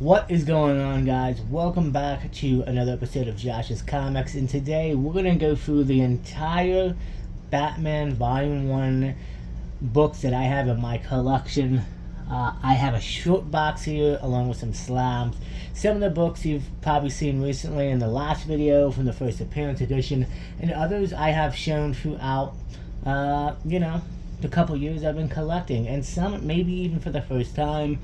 What is going on, guys? Welcome back to another episode of Josh's Comics, and today we're going to go through the entire Batman Volume 1 books that I have in my collection. I have a short box here along with some slabs. Some of the books you've probably seen recently in the last video from the first appearance edition, and others I have shown throughout, the couple years I've been collecting, and some maybe even for the first time.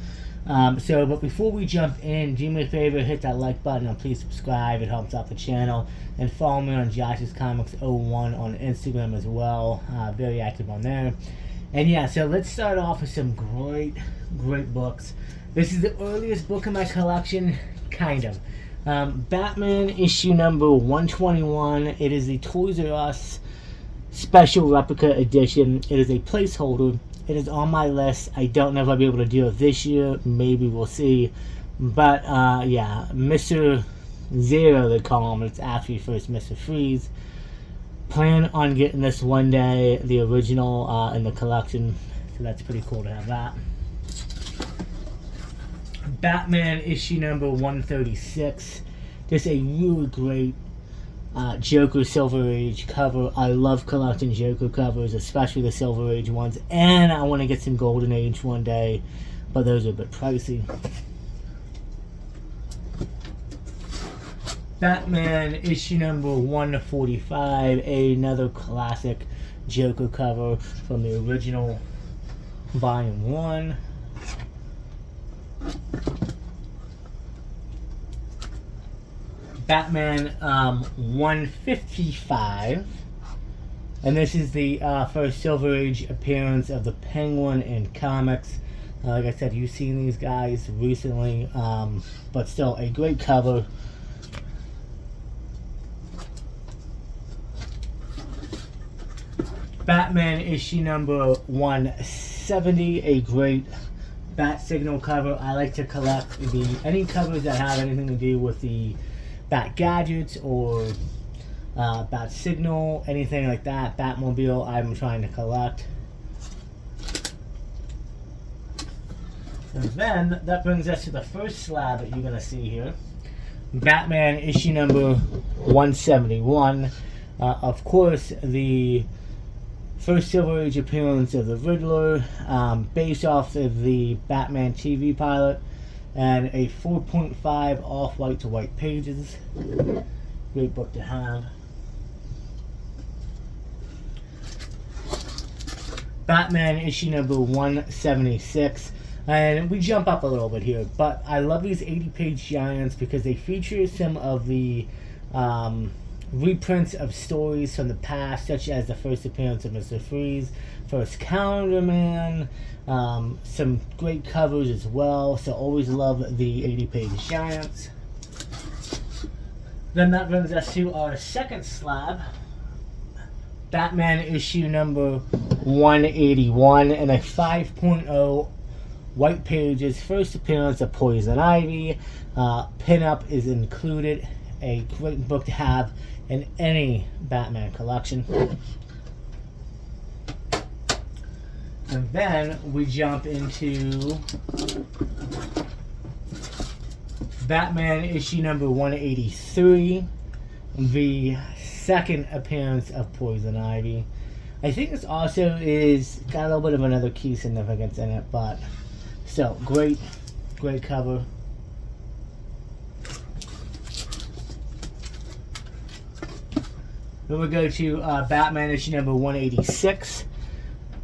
But before we jump in, do me a favor, hit that like button and please subscribe. It helps out the channel. And follow me on Josh's Comics 01 on Instagram as well. Very active on there. And yeah, so let's start off with some great books. This is the earliest book in my collection, kind of. Batman issue number 121. It is the Toys R Us special replica edition. It is a placeholder. It is on my list. I don't know if I'll be able to do it this year. Maybe we'll see. But, yeah, Mr. Zero, they call him. It's actually first Mr. Freeze. Plan on getting this one day, the original in the collection. So that's pretty cool to have that. Batman issue number 136. Just a really great Joker Silver Age cover. I love collecting Joker covers, especially the Silver Age ones, and I want to get some Golden Age one day, but those are a bit pricey. Batman issue number 145, another classic Joker cover from the original Volume 1. Batman 155, and this is the first Silver Age appearance of the Penguin in comics. Like I said, you've seen these guys recently, but still a great cover. Batman issue number 170, a great Bat Signal cover. I like to collect any covers that have anything to do with the Bat Gadgets or Bat Signal, anything like that. Batmobile I'm trying to collect. And then that brings us to the first slab that you're going to see here. Batman issue number 171. Of course, the first Silver Age appearance of the Riddler, based off of the Batman TV pilot. And a 4.5 off-white to white pages. Great book to have. Batman issue number 176. And we jump up a little bit here, but I love these 80-page giants because they feature some of the reprints of stories from the past, such as the first appearance of Mr. Freeze, first Calendar Man, some great covers as well, so always love the 80-page giants. Then that brings us to our second slab, Batman issue number 181, and a 5.0 white pages, first appearance of Poison Ivy. Pinup is included, a great book to have in any Batman collection. And then we jump into Batman issue number 183, the second appearance of Poison Ivy. I think this also got a little bit of another key significance in it, but still, great cover. Then we go to Batman issue number 186.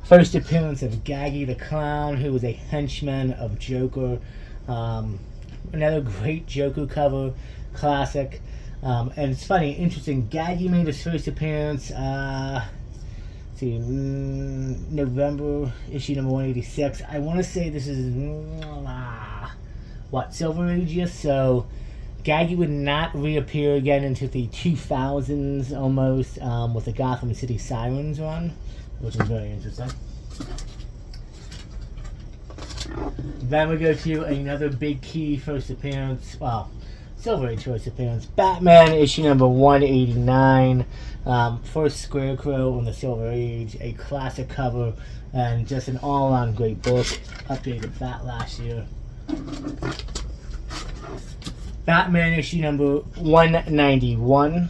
First appearance of Gaggy the Clown, who was a henchman of Joker. Another great Joker cover, classic. And it's funny, interesting, Gaggy made his first appearance, November, issue number 186. I want to say this is, Silver Age, yes? So Gaggy would not reappear again into the 2000s almost, with the Gotham City Sirens run, which is very interesting. Then we go to another big key first appearance, Silver Age first appearance, Batman issue number 189, first Scarecrow in the Silver Age, a classic cover, and just an all-around great book. Updated that last year. Batman issue number 191.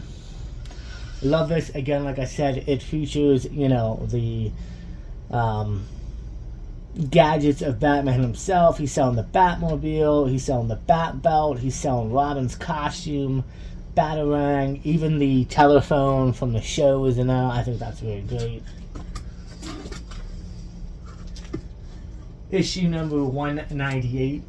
Love this. Again, like I said, it features, the gadgets of Batman himself. He's selling the Batmobile, he's selling the Bat Belt, he's selling Robin's costume, Batarang, even the telephone from the show is in there. I think that's really great. Issue number 198.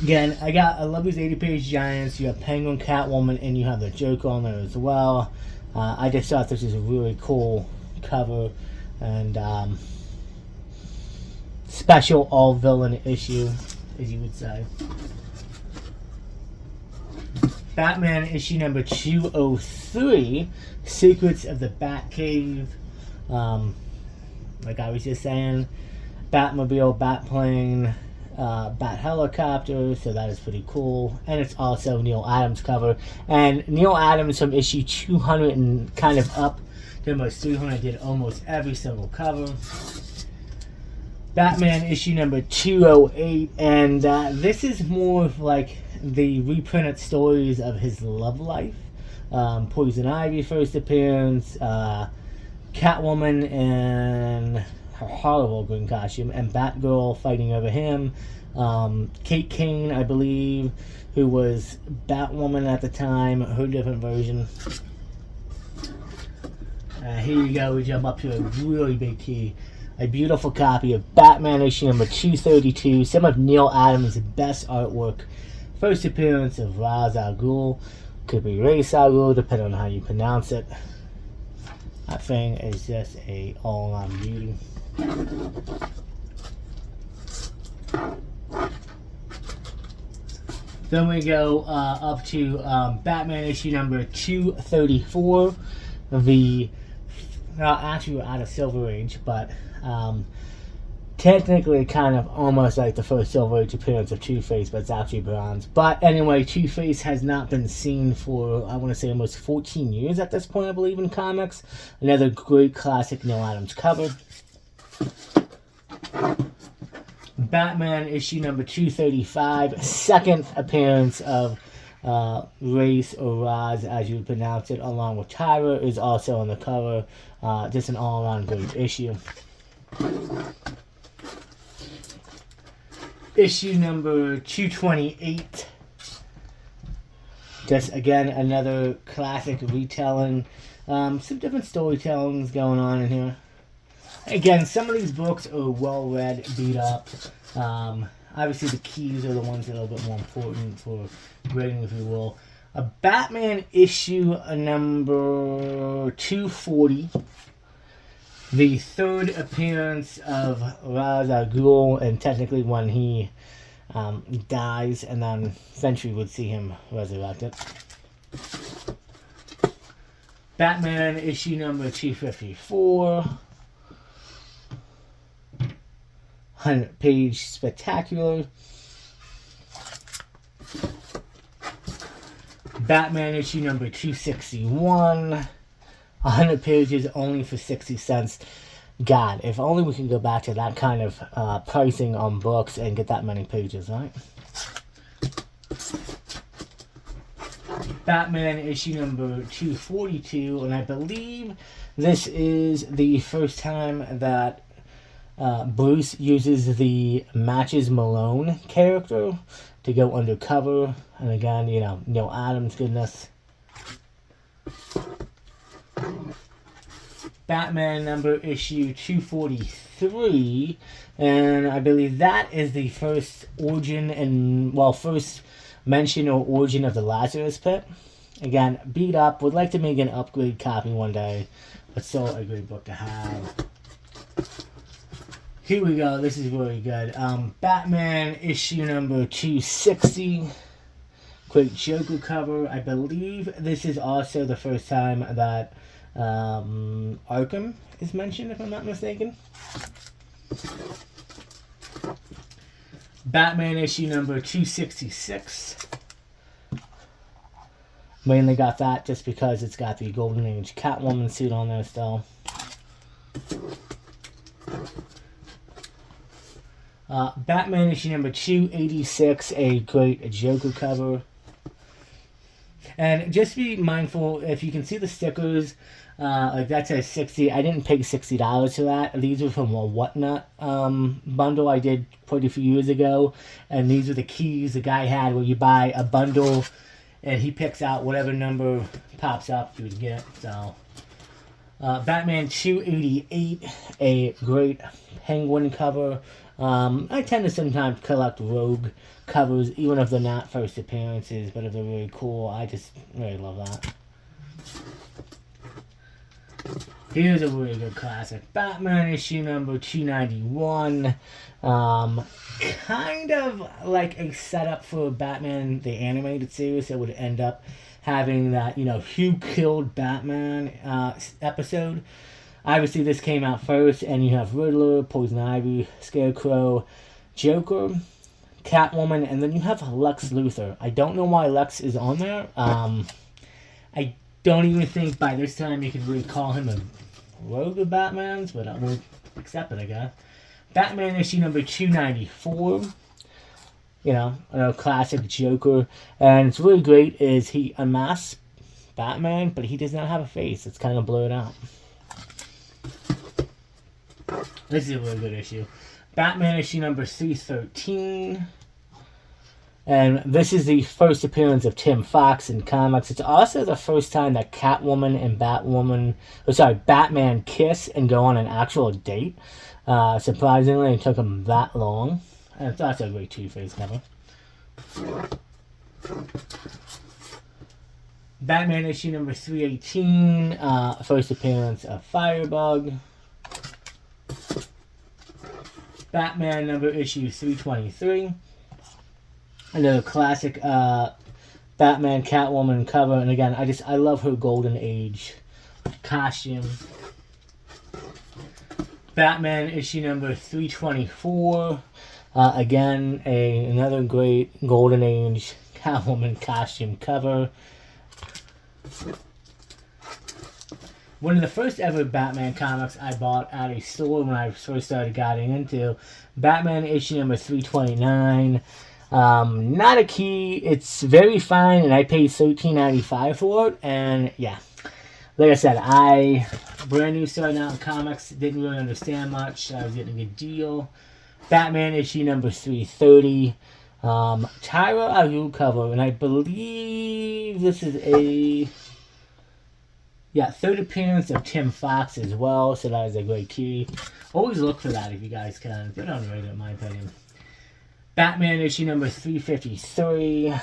Again, I love these 80-page giants. You have Penguin, Catwoman, and you have the Joker on there as well. I just thought this is a really cool cover and special all-villain issue, as you would say. Batman issue number 203, Secrets of the Batcave. Like I was just saying, Batmobile, Batplane, Bat Helicopter, so that is pretty cool. And it's also Neil Adams cover. And Neil Adams from issue 200 and kind of up to almost 300 did almost every single cover. Batman issue number 208, and this is more of like the reprinted stories of his love life. Poison Ivy first appearance, Catwoman in her horrible green costume, and Batgirl fighting over him. Kate Kane, I believe, who was Batwoman at the time, her different version. Here you go, we jump up to a really big key. A beautiful copy of Batman issue number 232, some of Neil Adams' best artwork. First appearance of Ra's al Ghul, could be Ra's al Ghul, depending on how you pronounce it. That thing is just a all-around beauty. Then we go up to Batman issue number 234. Actually we're out of Silver Age, but technically kind of almost like the first Silver Age appearance of Two-Face, but it's actually bronze. But anyway, Two-Face has not been seen for, I want to say, almost 14 years at this point, I believe, in comics. Another great classic Neil Adams cover. Batman issue number 235, second appearance of Ra's or Ra's, as you would pronounce it, along with Tyra, is also on the cover. Just an all-around great issue. Issue number 228. Just again another classic retelling. Some different storytellings going on in here. Again, some of these books are well read, beat up. Obviously the keys are the ones that are a little bit more important for grading, if you will. A Batman issue number 240. The third appearance of Ra's al Ghul, and technically when he dies, and then eventually would see him resurrected. Batman issue number 254. 100-page spectacular. Batman issue number 261. 100 pages only for 60 cents. God, if only we could go back to that kind of pricing on books and get that many pages, right? Batman issue number 242, and I believe this is the first time that Bruce uses the Matches Malone character to go undercover. And again, Neil Adams goodness. Batman number issue 243, and I believe that is the first origin and, first mention or origin of the Lazarus Pit. Again, beat up, would like to make an upgrade copy one day, but still a great book to have. Here we go, this is really good. Batman issue number 260. Great Joker cover. I believe this is also the first time that Arkham is mentioned, if I'm not mistaken. Batman issue number 266. Mainly got that just because it's got the Golden Age Catwoman suit on there still. Batman issue number 286, a great Joker cover. And just be mindful, if you can see the stickers, like that says 60. I didn't pay $60 for that. These were from a Whatnot bundle I did quite a few years ago. And these are the keys the guy had where you buy a bundle and he picks out whatever number pops up you would get. So, Batman 288, a great Penguin cover. I tend to sometimes collect Rogue covers, even if they're not first appearances, but if they're really cool, I just really love that. Here's a really good classic. Batman issue number 291. Kind of like a setup for Batman, the animated series that would end up having that, Who Killed Batman episode. Obviously, this came out first, and you have Riddler, Poison Ivy, Scarecrow, Joker, Catwoman, and then you have Lex Luthor. I don't know why Lex is on there. I don't even think by this time you can really call him a rogue of Batman's, but I will accept it, I guess. Batman issue number 294. A classic Joker. And it's really great is he unmasks Batman, but he does not have a face. It's kind of blurred out. This is a really good issue. Batman issue number 313. And this is the first appearance of Tim Fox in comics. It's also the first time that Catwoman and Batman kiss and go on an actual date. Surprisingly, it took them that long. And it's also a great Two-Face cover. Batman issue number 318. First appearance of Firebug. Batman number issue 323. Another classic Batman Catwoman cover. And again, I love her Golden Age costume. Batman issue number 324. Again, another great Golden Age Catwoman costume cover. One of the first ever Batman comics I bought at a store when I first started getting into. Batman issue number 329. Not a key. It's very fine, and I paid $13.95 for it. And yeah, like I said, brand new starting out in comics, didn't really understand much. I was getting a good deal. Batman issue number 330. Tyra Aru cover, and I believe this is third appearance of Tim Fox as well, so that is a great key. Always look for that if you guys can. They're underrated in my opinion. Batman issue number 353.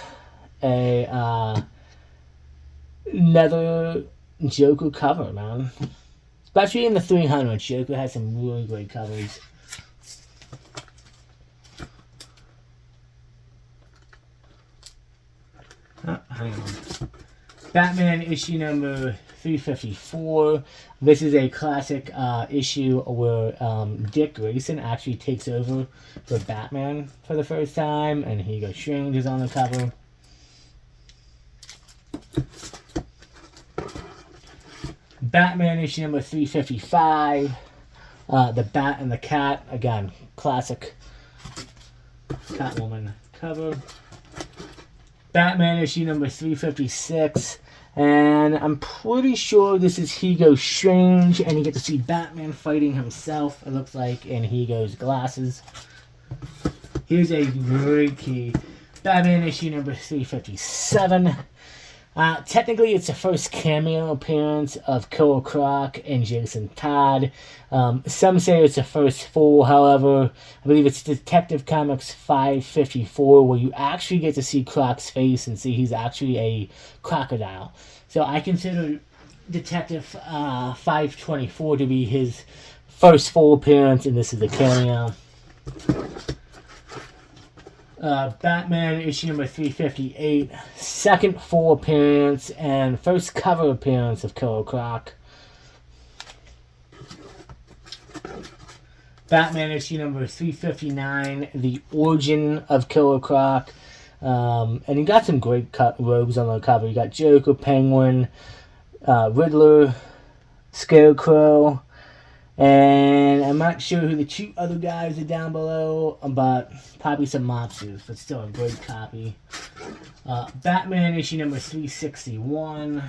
Another Joker cover, man. Especially in the 300s, Joker has some really great covers. Hang on. Batman issue number 354. This is a classic issue where Dick Grayson actually takes over for Batman for the first time, and Hugo Strange is on the cover. Batman issue number 355. The Bat and the Cat. Again, classic Catwoman cover. Batman issue number 356. And I'm pretty sure this is Hugo Strange, and you get to see Batman fighting himself, it looks like, in Hugo's glasses. Here's a great key. Batman issue number 357. Technically, it's the first cameo appearance of Killer Croc and Jason Todd. Some say it's the first full, however, I believe it's Detective Comics 554, where you actually get to see Croc's face and see he's actually a crocodile. So I consider Detective 524 to be his first full appearance, and this is a cameo. Batman issue number 358, second full appearance and first cover appearance of Killer Croc. Batman issue number 359, the origin of Killer Croc. And you got some great rogues on the cover. You got Joker, Penguin, Riddler, Scarecrow, And I'm not sure who the two other guys are down below, but probably some mobsters, but still a great copy. Batman issue number 361.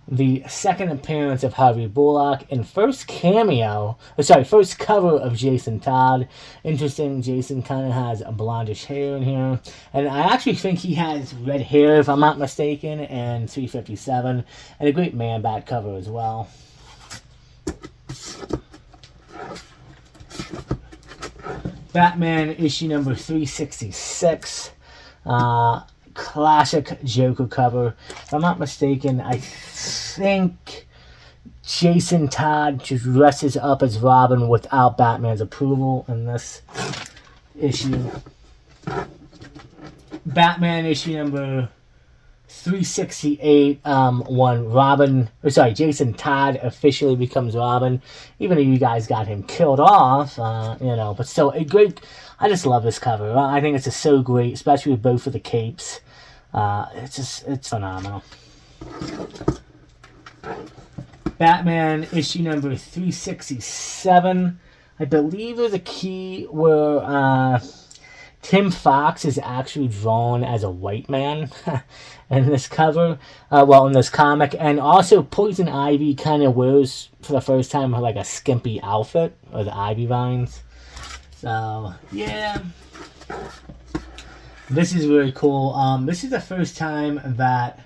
The second appearance of Harvey Bullock and first first cover of Jason Todd. Interesting, Jason kind of has a blondish hair in here. And I actually think he has red hair, if I'm not mistaken, and 357. And a great Man-Bat cover as well. Batman issue number 366. Classic Joker cover. If I'm not mistaken, I think Jason Todd just dresses up as Robin without Batman's approval in this issue. Batman issue number 368, when Jason Todd officially becomes Robin. Even though you guys got him killed off, but still a great. I just love this cover. I think it's just so great, especially with both of the capes. It's phenomenal. Batman issue number 367. I believe there's a key where Tim Fox is actually drawn as a white man in this cover, in this comic. And also Poison Ivy kind of wears, for the first time, like a skimpy outfit, or the Ivy Vines. So, yeah. This is really cool. This is the first time that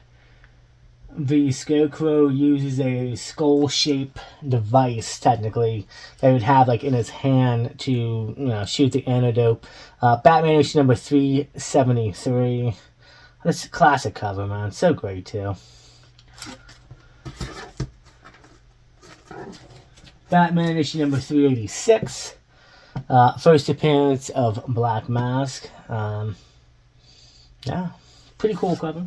the Scarecrow uses a skull-shaped device, technically, that he would have like in his hand to, shoot the antidote. Batman issue number 373. This classic cover, man. So great, too. Batman issue number 386. First appearance of Black Mask. Yeah, pretty cool cover.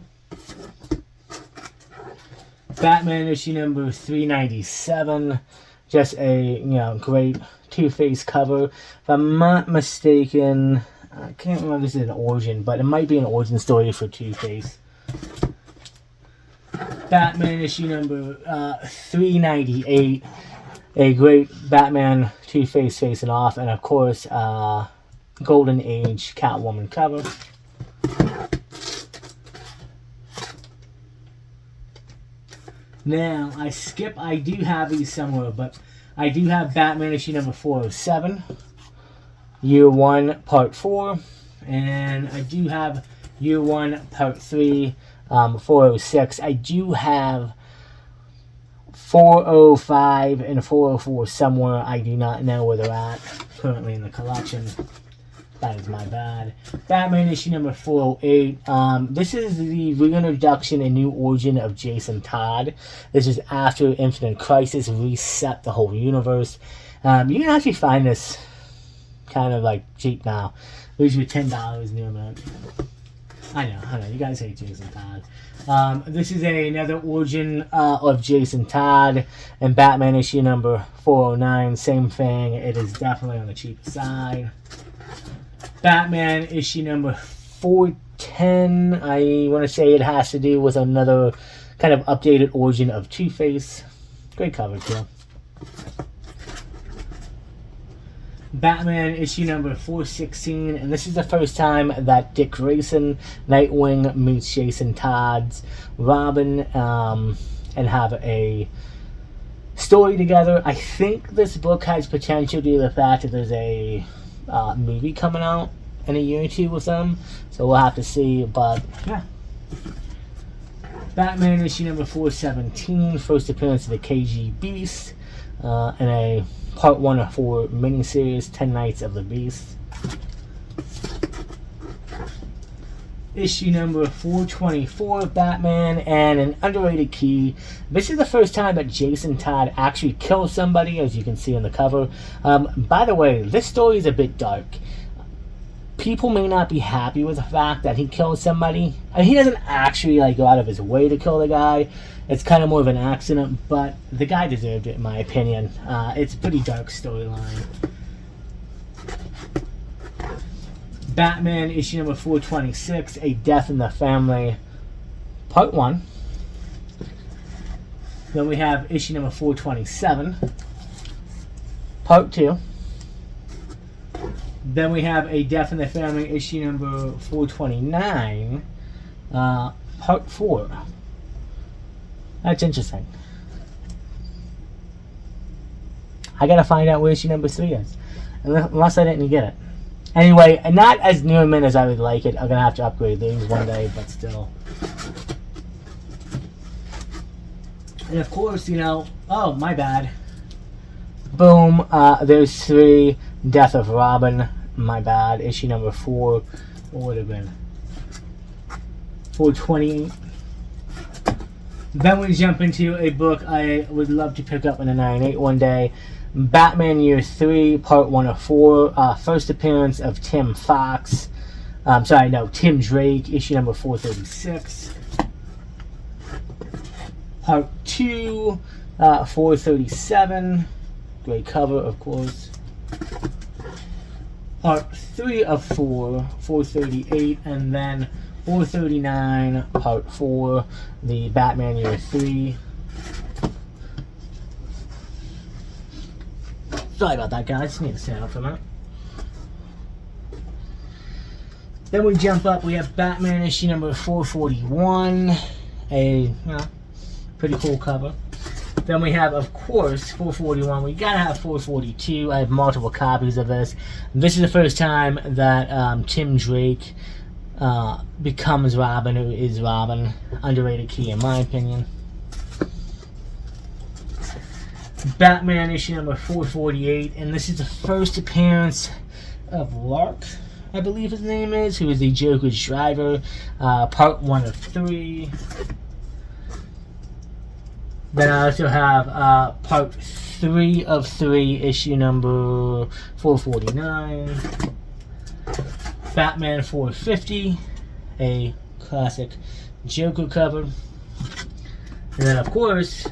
Batman issue number 397. Just a, great Two-Face cover. If I'm not mistaken, I can't remember if this is an origin, but it might be an origin story for Two-Face. Batman issue number 398. A great Batman Two-Face facing off, and of course, Golden Age Catwoman cover. Now, I do have these somewhere, but I do have Batman issue number 407, Year 1, Part 4, and I do have Year 1, Part 3, 406. I do have 405 and 404 somewhere. I do not know where they're at currently in the collection. That is my bad. Batman issue number 408. This is the reintroduction and new origin of Jason Todd. This is after Infinite Crisis reset the whole universe. You can actually find this kind of like cheap now. Lose you $10 near amount. I know. You guys hate Jason Todd. This is another origin of Jason Todd. And Batman issue number 409. Same thing. It is definitely on the cheaper side. Batman issue number 410. I want to say it has to do with another kind of updated origin of Two-Face. Great cover, too. Batman issue number 416. And this is the first time that Dick Grayson, Nightwing, meets Jason Todd's Robin and have a story together. I think this book has potential due to the fact that there's a movie coming out in a year or two with them, so we'll have to see. But yeah, Batman issue number 417, first appearance of the KG Beast, in a part 1 of 4 miniseries, 10 Nights of the Beast. Issue number 424 of Batman, and an underrated key. This is the first time that Jason Todd actually kills somebody, as you can see on the cover. By the way, this story is a bit dark. People may not be happy with the fact that he kills somebody. And he doesn't actually go out of his way to kill the guy. It's kind of more of an accident, but the guy deserved it, in my opinion. It's a pretty dark storyline. Batman issue number 426, A Death in the Family, part 1. Then we have issue number 427. Part 2. Then we have A Death in the Family, issue number 429, Part 4. That's interesting. I gotta find out where issue number 3 is. Unless I didn't get it. Anyway, not as near mint as I would like it. I'm gonna have to upgrade these one day, but still. And of course, you know, oh, my bad. Boom, there's 3, Death of Robin, my bad, issue number 4, what would have been? 428. Then we jump into a book I would love to pick up in a 9.8 one day. Batman Year 3, Part 1 of 4, first appearance of Tim Fox. Tim Drake, issue number 436. Part 2, 437. Great cover, of course. Part 3 of 4, 438, and then 439, Part 4, the Batman Year 3. Sorry about that, guys. Just need to stand up for a minute. Then we jump up. We have Batman issue number 441. A pretty cool cover. Then we have, of course, 441. We gotta have 442. I have multiple copies of this. This is the first time that Tim Drake becomes Robin, or is Robin. Underrated key, in my opinion. Batman issue number 448, and this is the first appearance of Lark, I believe his name is, who is the Joker's driver. Part 1 of 3. Then I also have Part 3 of 3, issue number 449. Batman 450, a classic Joker cover. And then, of course,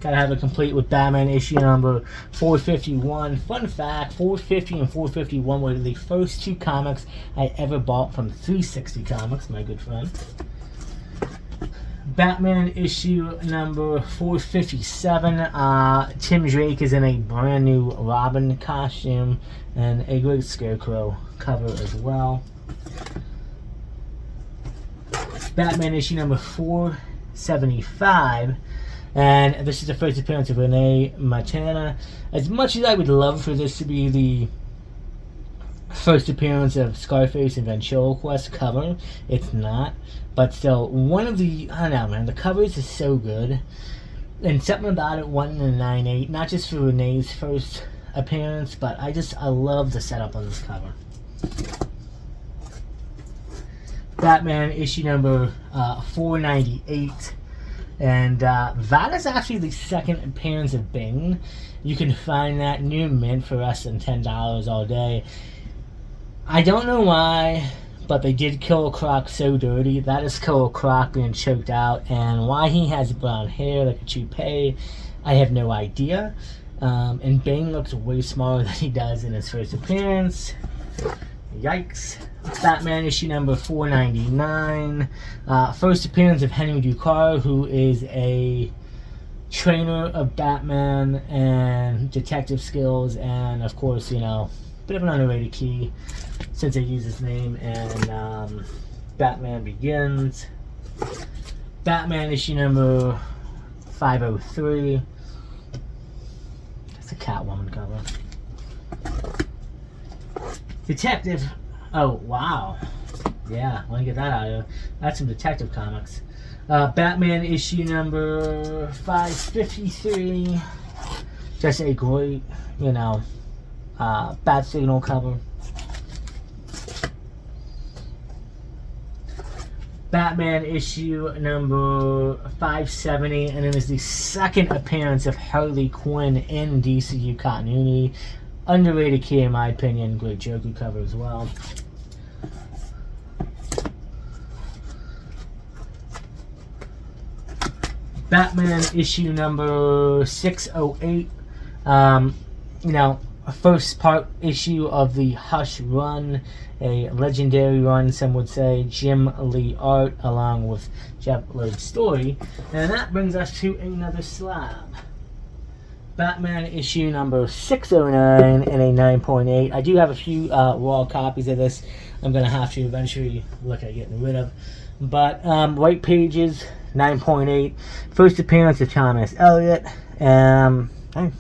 gotta have it complete with Batman issue number 451. Fun fact, 450 and 451 were the first 2 comics I ever bought from 360 Comics, my good friend. Batman issue number 457. Tim Drake is in a brand new Robin costume and a great Scarecrow cover as well. Batman issue number 475. And this is the first appearance of Renee Matana. As much as I would love for this to be the first appearance of Scarface and Ventriloquist cover, it's not. But still, one of the, I don't know, man, the covers is so good. And something about it went in a 9.8, not just for Renee's first appearance, but I love the setup on this cover. Batman issue number 498. And that is actually the second appearance of Bane. You can find that near mint for less than $10 all day. I don't know why, but they did kill Croc so dirty. That is Killer Croc being choked out. And why he has brown hair like a toupee, I have no idea. And Bane looks way smaller than he does in his first appearance. Yikes. Batman issue number 499. First appearance of Henry Ducar, who is a trainer of Batman and detective skills, and of course, you know, bit of an underrated key since they use his name in Batman Begins. Batman issue number 503. That's a Catwoman cover. Detective. Oh, wow. Yeah, let me get that out of here. That's some Detective Comics. Batman issue number 553. Just a great, you know, Bat Signal cover. Batman issue number 570. And then there's the second appearance of Harley Quinn in DCU continuity. Underrated key in my opinion. Great Joker cover as well. Batman issue number 608. You know, a first part issue of the Hush run, a legendary run, some would say. Jim Lee art along with Jeff Loeb's story. And that brings us to another slab. Batman issue number 609 and a 9.8. I do have a few raw copies of this I'm going to have to eventually look at getting rid of. But white pages, 9.8. First appearance of Thomas Elliot. Hey.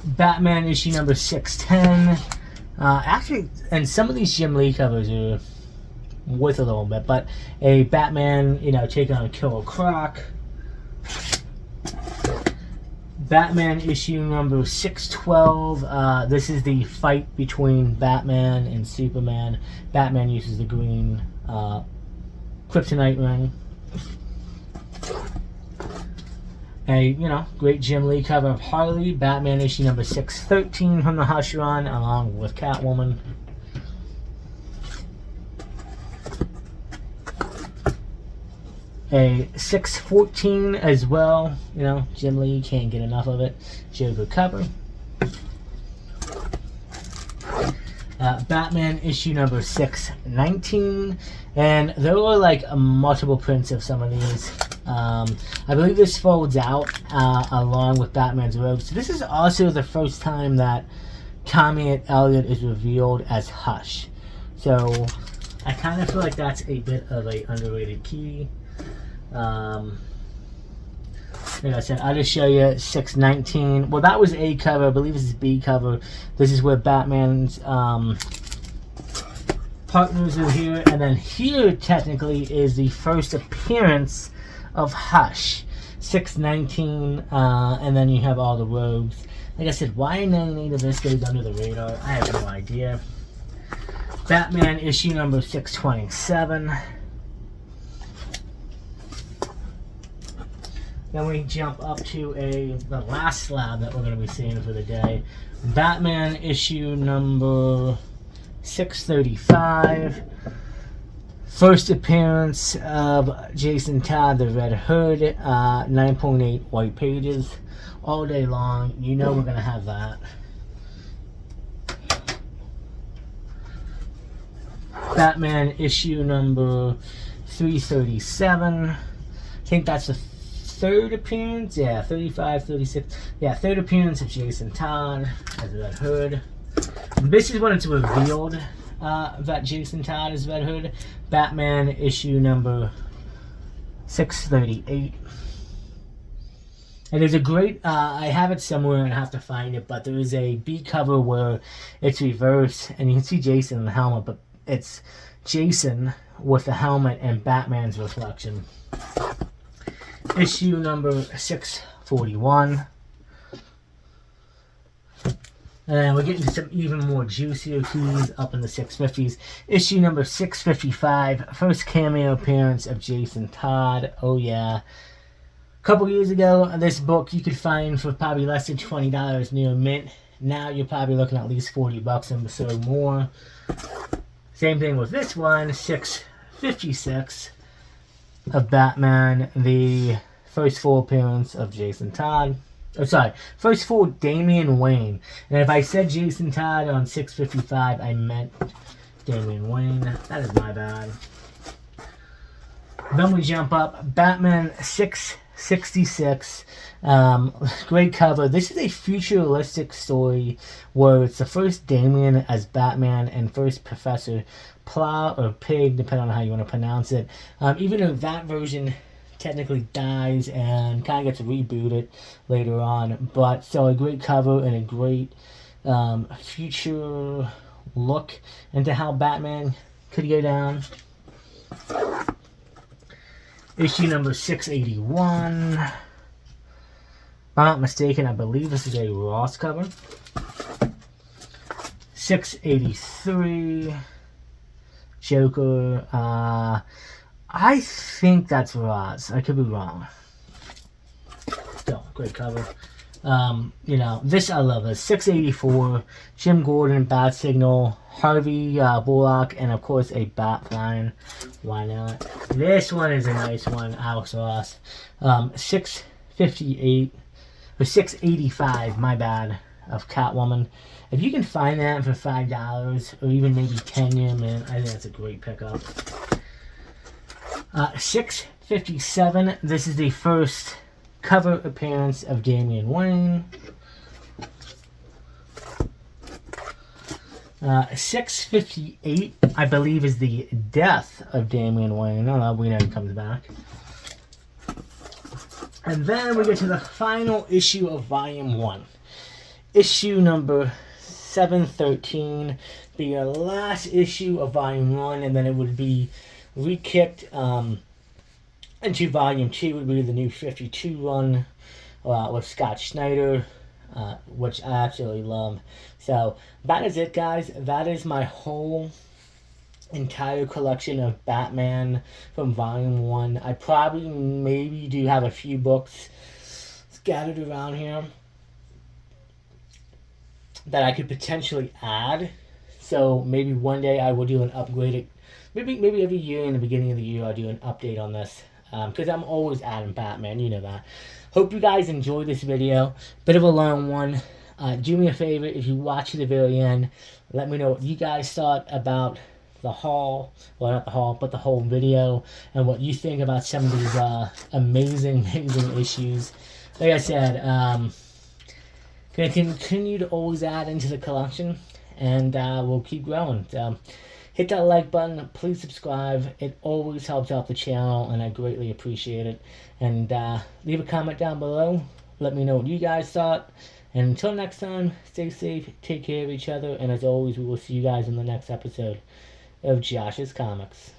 Batman issue number 610. Actually, and some of these Jim Lee covers are worth a little bit, but a Batman, taking on Killer Croc. Batman issue number 612. This is the fight between Batman and Superman. Batman uses the green kryptonite ring. A, great Jim Lee cover of Harley. Batman issue number 613 from the Hush run, along with Catwoman. A 614 as well. Jim Lee, can't get enough of it. Joker cover. Batman issue number 619. And there were like multiple prints of some of these. I believe this folds out along with Batman's robe. So this is also the first time that Tommy Elliot is revealed as Hush. So I kind of feel like that's a bit of a underrated key. Like I said, I'll just show you 619. Well, that was A cover. I believe this is B cover. This is where Batman's partners are here. And then here, technically, is the first appearance of Hush. 619. And then you have all the robes. Like I said, why 98 of this goes under the radar, I have no idea. Batman issue number 627. Then we jump up to the last slab that we're going to be seeing for the day. Batman issue number 635. First appearance of Jason Todd, the Red Hood. 9.8 white pages. All day long. We're going to have that. Batman issue number 337. I think that's the third appearance, 35, 36, third appearance of Jason Todd as Red Hood. This is when it's revealed that Jason Todd is Red Hood. Batman issue number 638. And there's a great, I have it somewhere and I have to find it, but there is a B cover where it's reversed and you can see Jason in the helmet, but it's Jason with the helmet and Batman's reflection. Issue number 641. And we're getting to some even more juicier keys up in the 650s. Issue number 655. First cameo appearance of Jason Todd. Oh yeah. A couple years ago, this book you could find for probably less than $20 near mint. Now you're probably looking at least $40 and so more. Same thing with this one, 656. Of Batman, the first full appearance of Jason Todd. Oh, sorry, first full Damian Wayne. And if I said Jason Todd on 655, I meant Damian Wayne. That is my bad. Then we jump up. Batman 666. Great cover. This is a futuristic story where it's the first Damian as Batman and first Professor Plow or Pig, depending on how you want to pronounce it. Even though that version technically dies and kind of gets rebooted later on. But so a great cover and a great future look into how Batman could go down. Issue number 681. If I'm not mistaken, I believe this is a Ross cover. 683. Joker. I think that's Ross. I could be wrong. Still, great cover. This I love. This 684. Jim Gordon, Bat Signal, Harvey Bullock, and of course a Bat line. Why not? This one is a nice one. Alex Ross. 658 or 685. My bad. Of Catwoman. If you can find that for $5 or even maybe 10 year mint, I think that's a great pickup. 657. This is the first cover appearance of Damian Wayne. 658, I believe, is the death of Damian Wayne. Oh, we know he comes back. And then we get to the final issue of Volume 1. Issue number 713. Be your last issue of Volume 1, and then it would be re-kicked into Volume 2. It would be the new 52 run with Scott Snyder, which I absolutely love. So that is it, guys. That is my whole entire collection of Batman from Volume 1. I probably maybe do have a few books scattered around here that I could potentially add. So maybe one day I will do an upgraded, maybe every year in the beginning of the year I'll do an update on this, because I'm always adding Batman, you know that. Hope you guys enjoyed this video. Bit of a long one. Do me a favor, if you watch to the very end, let me know what you guys thought about the haul, well, not the haul, but the whole video, and what you think about some of these amazing issues. Like I said, gonna continue to always add into the collection, and we'll keep growing. So hit that like button, please subscribe. It always helps out the channel, and I greatly appreciate it. And leave a comment down below. Let me know what you guys thought. And until next time, stay safe, take care of each other, and as always, we will see you guys in the next episode of Josh's Comics.